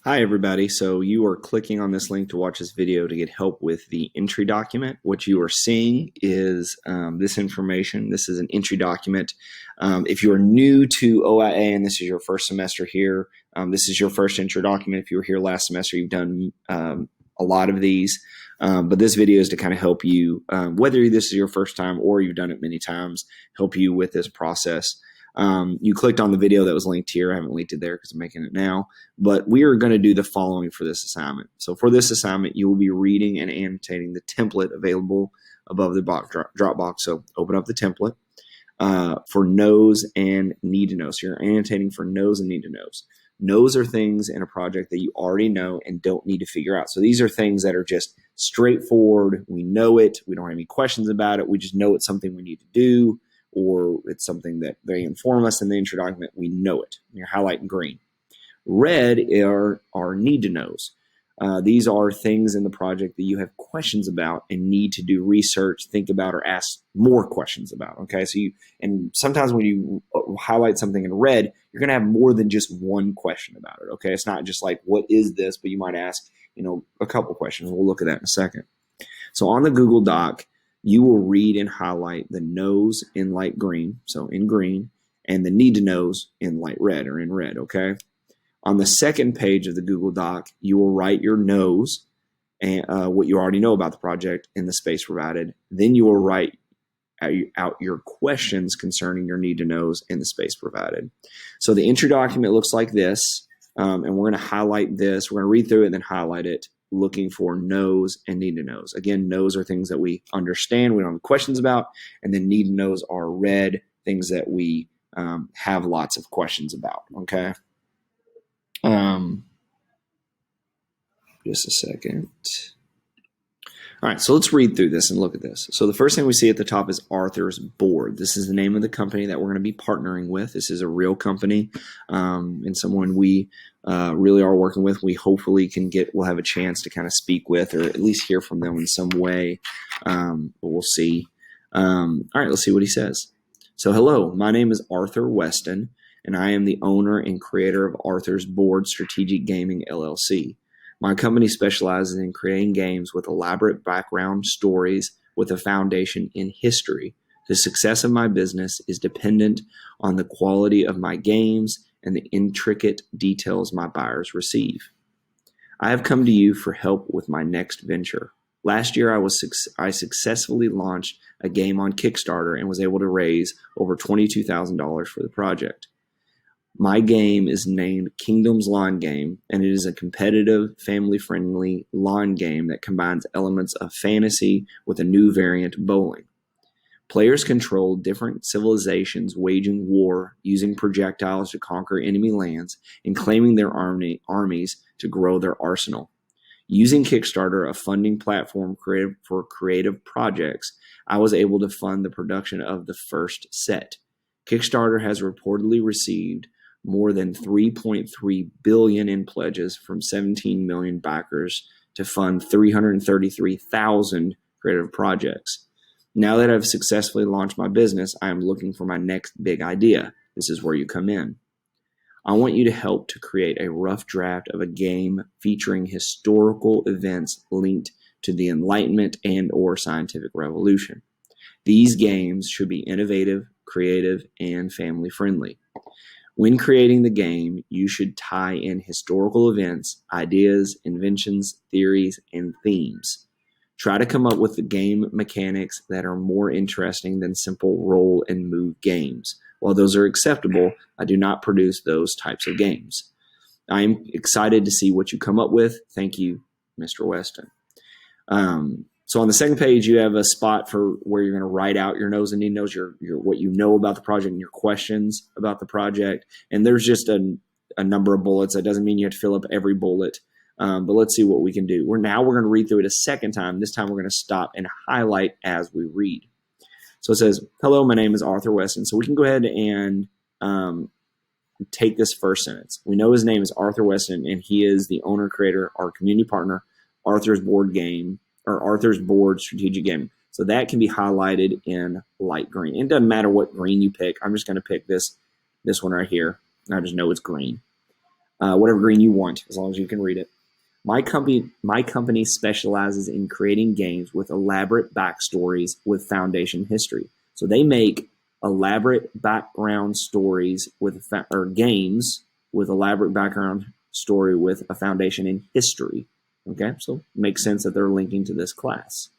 Hi, everybody. So you are clicking on this link to watch this video to get help with the entry document. What you are seeing is this information. This is an entry document. If you are new to OIA and this is your first semester here, this is your first entry document. If you were here last semester, you've done a lot of these. But this video is to kind of help you, whether this is your first time or you've done it many times, help you with this process. You clicked on the video that was linked here. I haven't linked it there because I'm making it now. But we are going to do the following for this assignment. So for this assignment, you will be reading and annotating the template available above the drop box. So open up the template for knows and need to know. So you're annotating for knows and need to knows. Knows are things in a project that you already know and don't need to figure out. So these are things that are just straightforward. We know it. We don't have any questions about it. We just know it's something we need to do, or it's something that they inform us in the intro document. We know it. You're highlighting green. Red are need to knows. These are things in the project that you have questions about and need to do research, think about, or ask more questions about. Okay, so and sometimes when you highlight something in red, you're going to have more than just one question about it. Okay, it's not just like what is this, but you might ask, a couple questions. We'll look at that in a second. So on the Google Doc, you will read and highlight the knows in light green, so in green, and the need to knows in light red or in red. Okay. On the second page of the Google Doc, you will write your knows and what you already know about the project in the space provided. Then you will write out your questions concerning your need to knows in the space provided. So the entry document looks like this, and we're going to highlight this. We're going to read through it and then highlight it, looking for knows and need to knows. Again, knows are things that we understand, we don't have questions about, and then need to knows are red, things that we have lots of questions about. Okay. Just a second. All right, so let's read through this and look at this. So the first thing we see at the top is Arthur's Board. This is the name of the company that we're going to be partnering with. This is a real company and someone we really are working with. We hopefully we'll have a chance to kind of speak with or at least hear from them in some way, but we'll see. All right, let's see what he says. So hello, my name is Arthur Weston, and I am the owner and creator of Arthur's Board Strategic Gaming LLC. My company specializes in creating games with elaborate background stories with a foundation in history. The success of my business is dependent on the quality of my games and the intricate details my buyers receive. I have come to you for help with my next venture. Last year, I successfully launched a game on Kickstarter and was able to raise over $22,000 for the project. My game is named Kingdoms Lawn Game, and it is a competitive, family-friendly lawn game that combines elements of fantasy with a new variant of bowling. Players control different civilizations waging war, using projectiles to conquer enemy lands, and claiming their armies to grow their arsenal. Using Kickstarter, a funding platform created for creative projects, I was able to fund the production of the first set. Kickstarter has reportedly received more than $3.3 billion in pledges from 17 million backers to fund 333,000 creative projects. Now that I've successfully launched my business, I am looking for my next big idea. This is where you come in. I want you to help to create a rough draft of a game featuring historical events linked to the Enlightenment and/or scientific revolution. These games should be innovative, creative, and family-friendly. When creating the game, you should tie in historical events, ideas, inventions, theories, and themes. Try to come up with the game mechanics that are more interesting than simple roll and move games. While those are acceptable, I do not produce those types of games. I am excited to see what you come up with. Thank you, Mr. Weston. So on the second page, you have a spot for where you're going to write out your knows and need knows, your what you know about the project and your questions about the project. And there's just a number of bullets. That doesn't mean you have to fill up every bullet, but let's see what we can do. We're going to read through it a second time. This time we're going to stop and highlight as we read. So it says, hello, my name is Arthur Weston. So we can go ahead and take this first sentence. We know his name is Arthur Weston, and he is the owner, creator, our community partner, Arthur's Board Strategic Gaming. So that can be highlighted in light green. It doesn't matter what green you pick. I'm just going to pick this one right here. I just know it's green. whatever green you want, as long as you can read it. My company specializes in creating games with elaborate backstories with foundation history. So they make elaborate background stories or games with elaborate background story with a foundation in history. Okay, so it makes sense that they're linking to this class.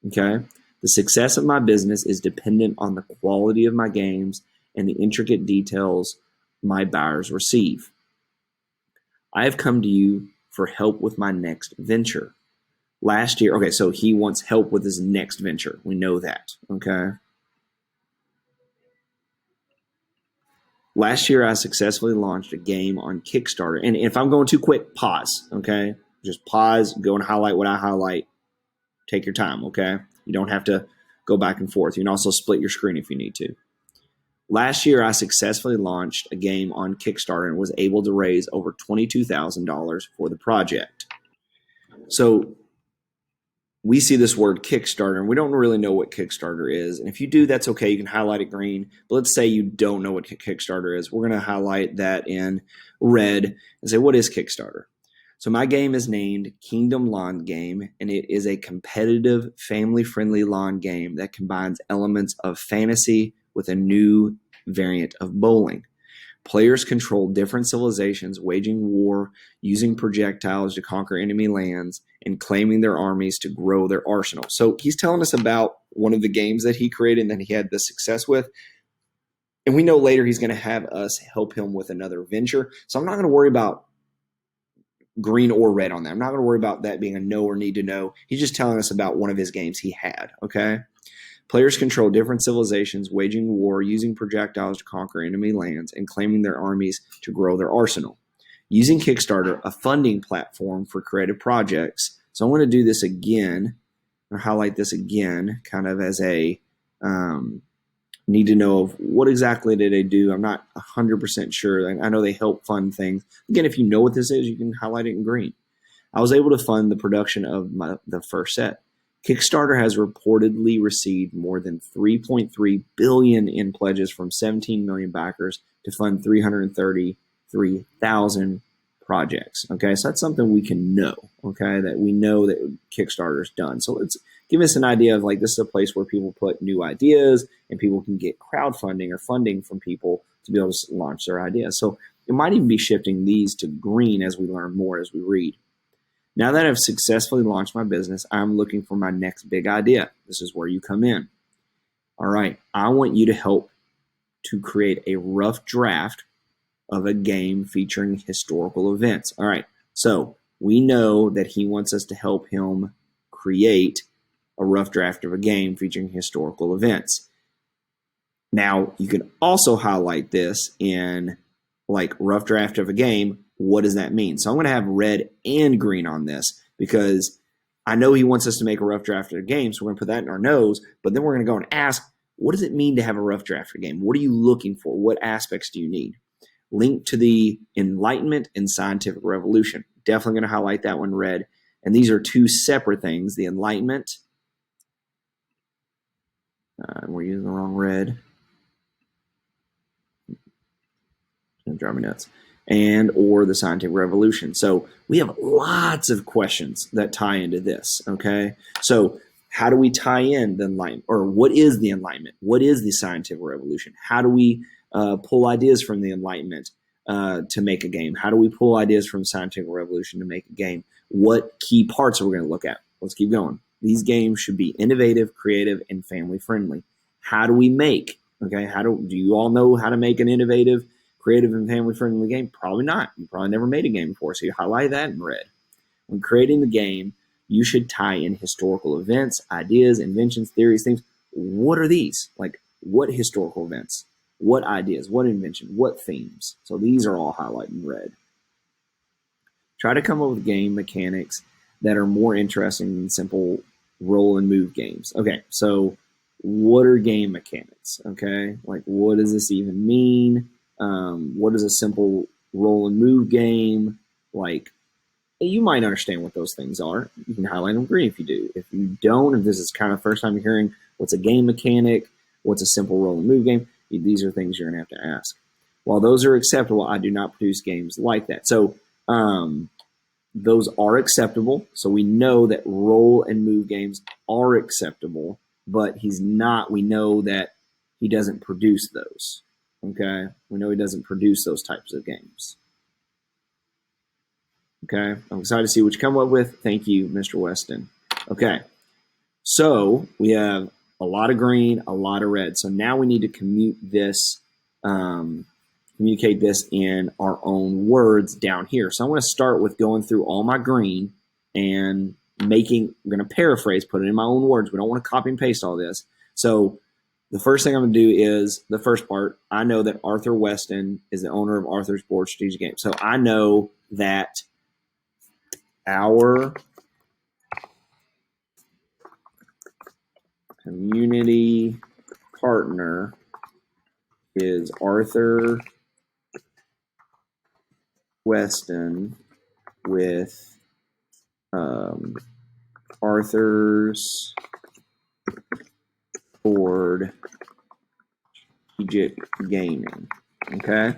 Okay, the success of my business is dependent on the quality of my games and the intricate details my buyers receive. I have come to you for help with my next venture. Last year, okay, so he wants help with his next venture. We know that, okay? Last year, I successfully launched a game on Kickstarter. And if I'm going too quick, pause, okay? Just pause, go and highlight what I highlight. Take your time, okay? You don't have to go back and forth. You can also split your screen if you need to. Last year, I successfully launched a game on Kickstarter and was able to raise over $22,000 for the project. So we see this word Kickstarter, and we don't really know what Kickstarter is. And if you do, that's okay. You can highlight it green. But let's say you don't know what Kickstarter is. We're going to highlight that in red and say, what is Kickstarter? So my game is named Kingdom Lawn Game, and it is a competitive, family-friendly lawn game that combines elements of fantasy with a new variant of bowling. Players control different civilizations, waging war, using projectiles to conquer enemy lands, and claiming their armies to grow their arsenal. So he's telling us about one of the games that he created and that he had the success with. And we know later he's going to have us help him with another venture. So I'm not going to worry about green or red on that. I'm not going to worry about that being a no or need to know. He's just telling us about one of his games he had, okay? Players control different civilizations, waging war, using projectiles to conquer enemy lands, and claiming their armies to grow their arsenal. Using Kickstarter, a funding platform for creative projects. So I'm going to do this again, or highlight this again, kind of as a need to know of what exactly did they do. I'm not 100% sure. I know they help fund things. Again, if you know what this is, you can highlight it in green. I was able to fund the production of the first set. Kickstarter has reportedly received more than $3.3 billion in pledges from 17 million backers to fund 333,000 projects. Okay, so that's something we can know. Okay, that we know that Kickstarter's done. So let's give us an idea of like this is a place where people put new ideas and people can get crowdfunding or funding from people to be able to launch their ideas. So it might even be shifting these to green as we learn more as we read. Now that I've successfully launched my business, I'm looking for my next big idea. This is where you come in. All right, I want you to help to create a rough draft of a game featuring historical events. All right, so we know that he wants us to help him create a rough draft of a game featuring historical events. Now, you can also highlight this in like rough draft of a game. What does that mean? So I'm going to have red and green on this because I know he wants us to make a rough draft of a game, so we're going to put that in our nose, but then we're going to go and ask, what does it mean to have a rough draft of a game? What are you looking for? What aspects do you need? Link to the Enlightenment and Scientific Revolution. Definitely going to highlight that one red. And these are two separate things. The Enlightenment, we're using the wrong red. It's going to drive me nuts. And or the Scientific Revolution. So we have lots of questions that tie into this, okay? So how do we tie in the Enlightenment? Or what is the Enlightenment? What is the Scientific Revolution? How do we pull ideas from the Enlightenment to make a game? How do we pull ideas from Scientific Revolution to make a game? What key parts are we going to look at? Let's keep going. These games should be innovative, creative, and family-friendly. How do we make? Okay, do you all know how to make an innovative, creative, and family-friendly game? Probably not. You probably never made a game before, so you highlight that in red. When creating the game, you should tie in historical events, ideas, inventions, theories, things. What are these? Like, what historical events? What ideas? What invention? What themes? So these are all highlighted in red. Try to come up with game mechanics that are more interesting than simple roll and move games. Okay, so what are game mechanics? Okay, like what does this even mean? What is a simple roll and move game? Like, you might understand what those things are. You can highlight them green if you do. If you don't, if this is kind of the first time you're hearing what's a game mechanic, what's a simple roll and move game, these are things you're going to have to ask. While those are acceptable, I do not produce games like that. So those are acceptable. So we know that roll and move games are acceptable, but he's not. We know that he doesn't produce those. Okay, we know he doesn't produce those types of games. Okay, I'm excited to see what you come up with. Thank you, Mr. Weston. Okay, so we have a lot of green, a lot of red. So now we need to communicate this in our own words down here. So I'm going to start with going through all my green and I'm going to paraphrase, put it in my own words. We don't want to copy and paste all this. So the first thing I'm going to do is the first part. I know that Arthur Weston is the owner of Arthur's Board Strategic Games. So I know that our community partner is Arthur Weston with Arthur's Board Strategic Gaming. Okay?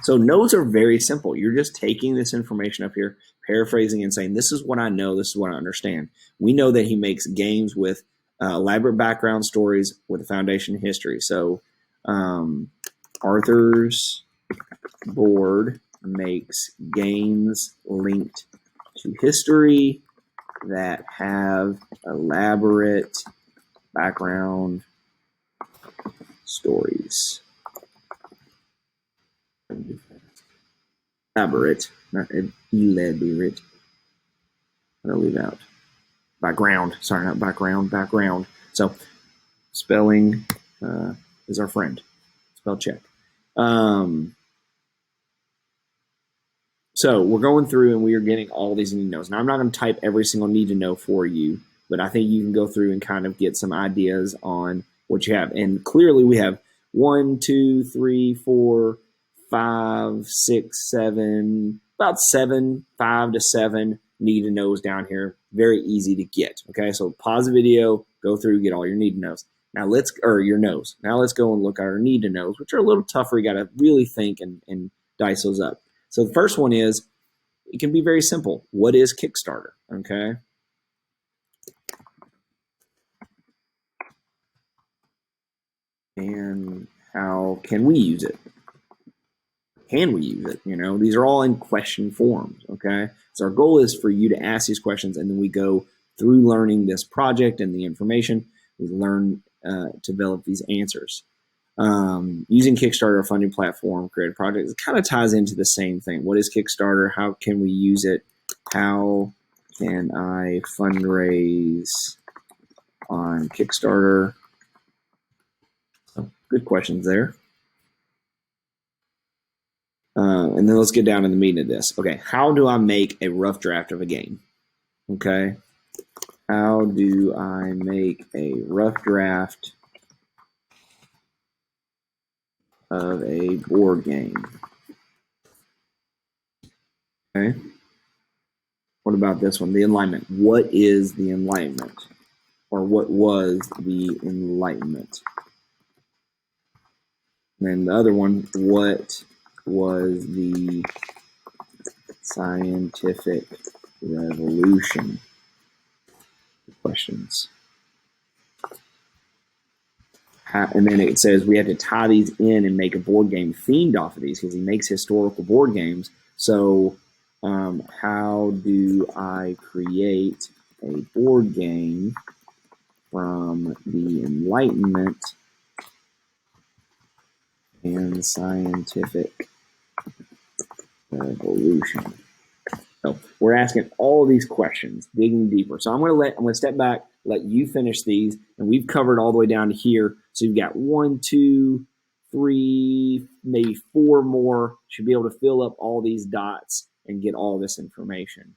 So notes are very simple. You're just taking this information up here, paraphrasing and saying, this is what I know, this is what I understand. We know that he makes games with elaborate background stories with a foundation in history. So Arthur's Board makes games linked to history that have elaborate background stories. Elaborate, not elaborate. I'm going to leave out background. Sorry, not background, background. So spelling is our friend. Spell check. So we're going through and we are getting all these need to knows. Now I'm not going to type every single need to know for you, but I think you can go through and kind of get some ideas on what you have. And clearly we have 1, 2, 3, 4, 5, 6, 7, about 7, 5 to 7 need to knows down here. Very easy to get. Okay, so pause the video, go through, get all your need to knows. Now your knows. Now let's go and look at our need to knows, which are a little tougher. You got to really think and dice those up. So the first one is, it can be very simple. What is Kickstarter? Okay. And how can we use it? Can we use it? You know, these are all in question forms. Okay. So our goal is for you to ask these questions, and then we go through learning this project and the information. We learn to develop these answers. Using Kickstarter, a funding platform, create a project, it kind of ties into the same thing. What is Kickstarter? How can we use it? How can I fundraise on Kickstarter? So, good questions there. And then let's get down to the meat of this. Okay, how do I make a rough draft of a game? Okay, how do I make a rough draft of a board game? Okay. What about this one? The Enlightenment. What is the Enlightenment? Or what was the Enlightenment? And then the other one, what was the scientific revolution? Questions. And then it says we have to tie these in and make a board game themed off of these, because he makes historical board games. So how do I create a board game from the Enlightenment and scientific revolution? So we're asking all these questions, digging deeper. So I'm going to step back, let you finish these, and we've covered all the way down to here. So you've got 1, 2, 3, maybe 4 more. Should be able to fill up all these dots and get all this information.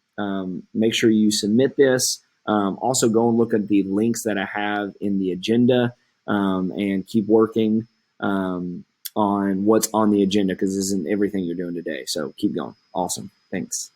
Make sure you submit this. Also go and look at the links that I have in the agenda, and keep working on what's on the agenda, because this isn't everything you're doing today. So keep going. Awesome. Thanks.